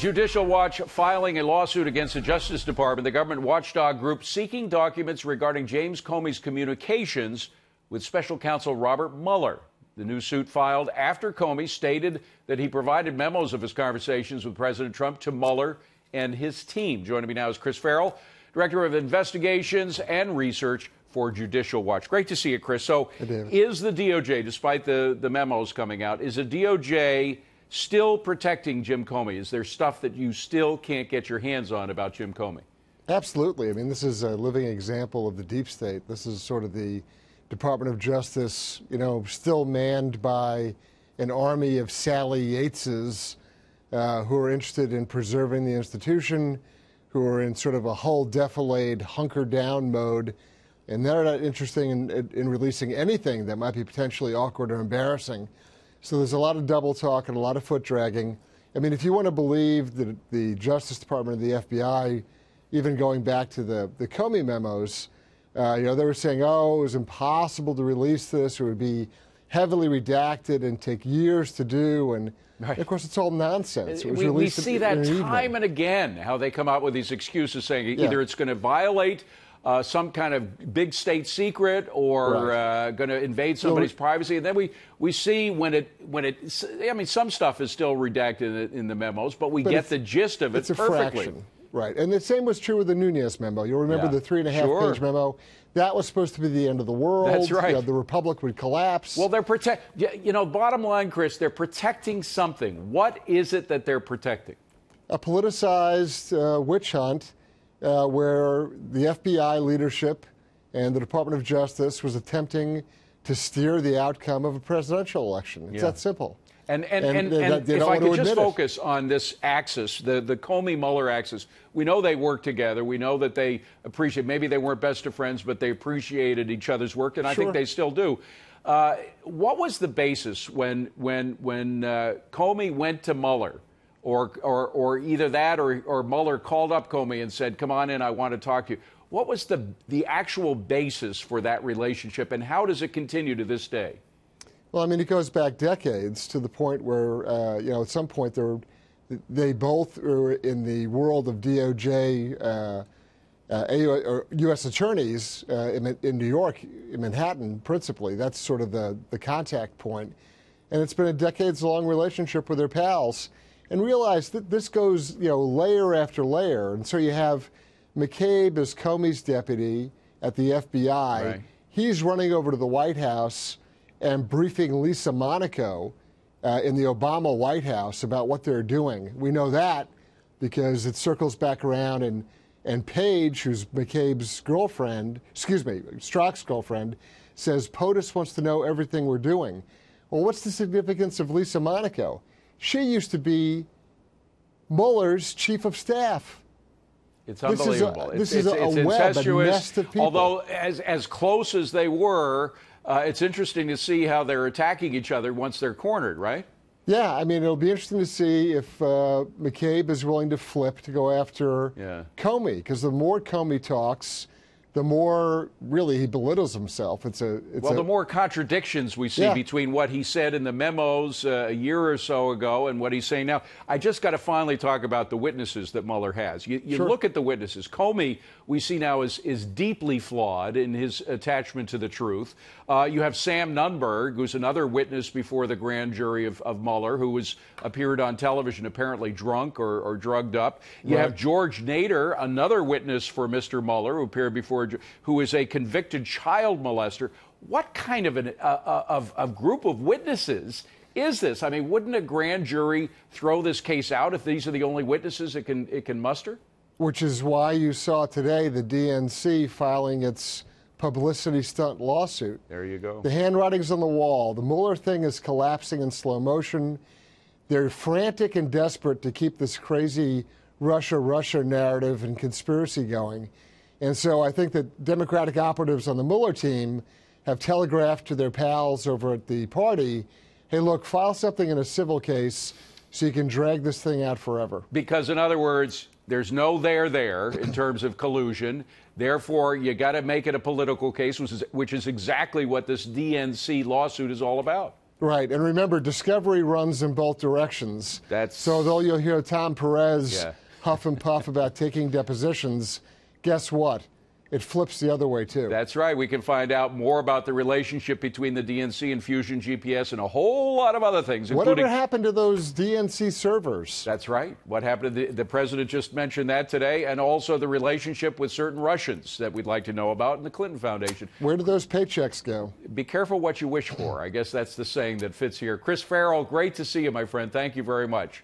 Judicial Watch filing a lawsuit against the Justice Department, the government watchdog group seeking documents regarding James Comey's communications with special counsel Robert Mueller. The new suit filed after Comey stated that he provided memos of his conversations with President Trump to Mueller and his team. Joining me now is Chris Farrell, Director of Investigations and Research for Judicial Watch. Great to see you, Chris. So is the DOJ, despite the memos coming out, is the DOJ still protecting Jim Comey? Is there stuff that you still can't get your hands on about Jim Comey? Absolutely. I mean, this is a living example of the deep state. This is sort of the Department of Justice, still manned by an army of Sally Yateses who are interested in preserving the institution, who are in sort of a whole defilade, hunker down mode, and they're not interested in releasing anything that might be potentially awkward or embarrassing. So there's a lot of double talk and a lot of foot dragging. I mean, if you want to believe that the Justice Department and the FBI, even going back to the Comey memos, they were saying, oh, it was impossible to release this, or it would be heavily redacted and take years to do. And of course, it's all nonsense. It was we see that time and again, how they come out with these excuses saying either it's going to violate some kind of big state secret or going to invade somebody's privacy. And then we see I mean, some stuff is still redacted in the memos, but we get the gist of it perfectly. Fraction. Right. And the same was true with the Nunes memo. You'll remember the 3.5-page memo. That was supposed to be the end of the world. That's right. The Republic would collapse. Well, they're bottom line, Chris, they're protecting something. What is it that they're protecting? A politicized witch hunt where the FBI leadership and the Department of Justice was attempting to steer the outcome of a presidential election. It's that simple. And if I could just focus on this axis, the Comey-Mueller axis, we know they work together. We know that they appreciate, maybe they weren't best of friends, but they appreciated each other's work, and I think they still do. What was the basis when Comey went to Mueller, or either that or Mueller called up Comey and said, come on in, I want to talk to you? What was the actual basis for that relationship, and how does it continue to this day? Well, I mean, it goes back decades to the point where, at some point they both were in the world of DOJ, or U.S. attorneys in New York, in Manhattan, principally. That's sort of the contact point. And it's been a decades-long relationship with their pals. And realize that this goes, layer after layer. And so you have McCabe as Comey's deputy at the FBI. Right. He's running over to the White House and briefing Lisa Monaco in the Obama White House about what they're doing. We know that because it circles back around, and Paige, who's McCabe's girlfriend, Strzok's girlfriend, says POTUS wants to know everything we're doing. Well, what's the significance of Lisa Monaco? She used to be Mueller's chief of staff. It's unbelievable. This is a web, a nest of people. Although as close as they were, it's interesting to see how they're attacking each other once they're cornered, right? Yeah, I mean, it'll be interesting to see if McCabe is willing to flip to go after Comey, because the more Comey talks, the more really he belittles himself. The more contradictions we see between what he said in the memos a year or so ago and what he's saying now. I just got to finally talk about the witnesses that Mueller has. You look at the witnesses. Comey, we see now, is deeply flawed in his attachment to the truth. You have Sam Nunberg, who's another witness before the grand jury of Mueller, who appeared on television apparently drunk or drugged up. You have George Nader, another witness for Mr. Mueller, who appeared before, who is a convicted child molester. What kind of a group of witnesses is this? I mean, wouldn't a grand jury throw this case out if these are the only witnesses it can muster? Which is why you saw today the DNC filing its publicity stunt lawsuit. There you go. The handwriting's on the wall. The Mueller thing is collapsing in slow motion. They're frantic and desperate to keep this crazy Russia narrative and conspiracy going. And so I think that Democratic operatives on the Mueller team have telegraphed to their pals over at the party, hey, look, file something in a civil case so you can drag this thing out forever. Because, in other words, there's no there in terms of collusion. Therefore, you got to make it a political case, which is exactly what this DNC lawsuit is all about. Right, and remember, discovery runs in both directions. So though you'll hear Tom Perez huff and puff about taking depositions, guess what? It flips the other way, too. That's right. We can find out more about the relationship between the DNC and Fusion GPS and a whole lot of other things, including... Whatever happened to those DNC servers? That's right. What happened to the president just mentioned that today, and also the relationship with certain Russians that we'd like to know about in the Clinton Foundation. Where do those paychecks go? Be careful what you wish for. I guess that's the saying that fits here. Chris Farrell, great to see you, my friend. Thank you very much.